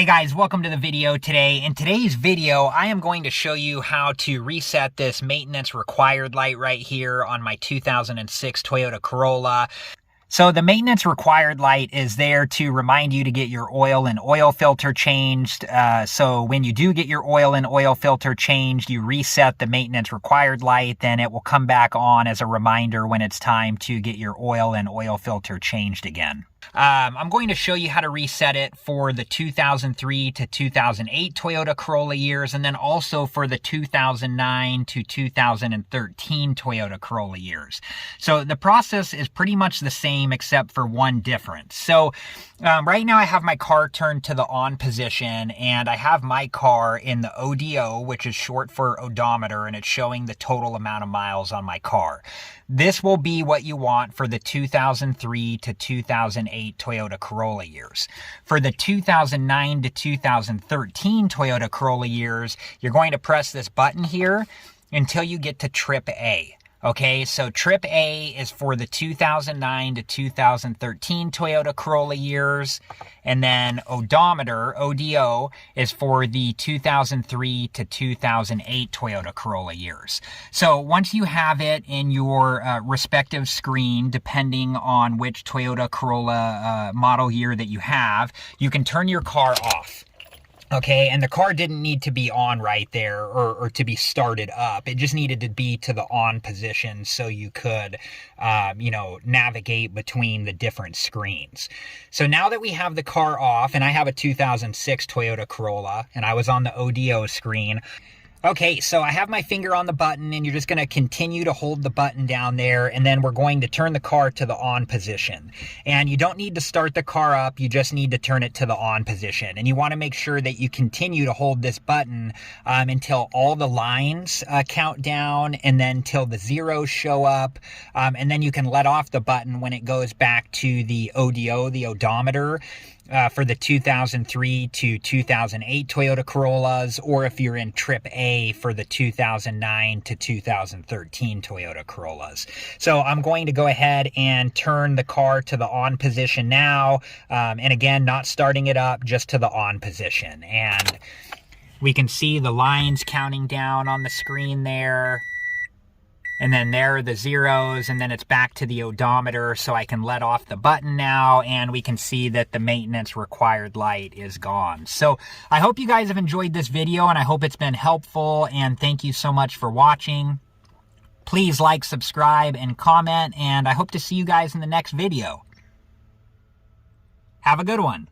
guys, welcome to the video today. In today's video, I am going to show you how to reset this maintenance required light right here on my 2006 Toyota Corolla. So the maintenance required light is there to remind you to get your oil and oil filter changed. So when you do get your oil and oil filter changed, you reset the maintenance required light, then it will come back on as a reminder when it's time to get your oil and oil filter changed again. I'm going to show you how to reset it for the 2003 to 2008 Toyota Corolla years, and then also for the 2009 to 2013 Toyota Corolla years. So the process is pretty much the same except for one difference. So right now I have my car turned to the on position, and I have my car in the ODO, which is short for odometer, and it's showing the total amount of miles on my car. This will be what you want for the 2003 to 2008 Toyota Corolla years. For the 2009 to 2013 Toyota Corolla years, you're going to press this button here until you get to trip A. Okay, so trip A is for the 2009 to 2013 Toyota Corolla years, and then odometer, ODO, is for the 2003 to 2008 Toyota Corolla years. So once you have it in your respective screen, depending on which Toyota Corolla model year that you have, you can turn your car off. Okay, and the car didn't need to be on right there or to be started up. It just needed to be to the on position so you could, navigate between the different screens. So now that we have the car off, and I have a 2006 Toyota Corolla, and I was on the ODO screen. Okay, so I have my finger on the button, and you're just going to continue to hold the button down there, and then we're going to turn the car to the on position. And you don't need to start the car up, you just need to turn it to the on position. And you want to make sure that you continue to hold this button until all the lines count down, and then till the zeros show up. And then you can let off the button when it goes back to the ODO, the odometer. For the 2003 to 2008 Toyota Corollas, or if you're in trip A for the 2009 to 2013 Toyota Corollas. So I'm going to go ahead and turn the car to the on position now. And again, not starting it up, just to the on position. And we can see the lines counting down on the screen there. And then there are the zeros, and then it's back to the odometer, so I can let off the button now, and we can see that the maintenance required light is gone. So I hope you guys have enjoyed this video, and I hope it's been helpful, and thank you so much for watching. Please like, subscribe, and comment, and I hope to see you guys in the next video. Have a good one.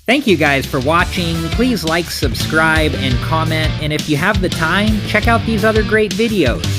Thank you guys for watching. Please like, subscribe, and comment, and if you have the time, check out these other great videos.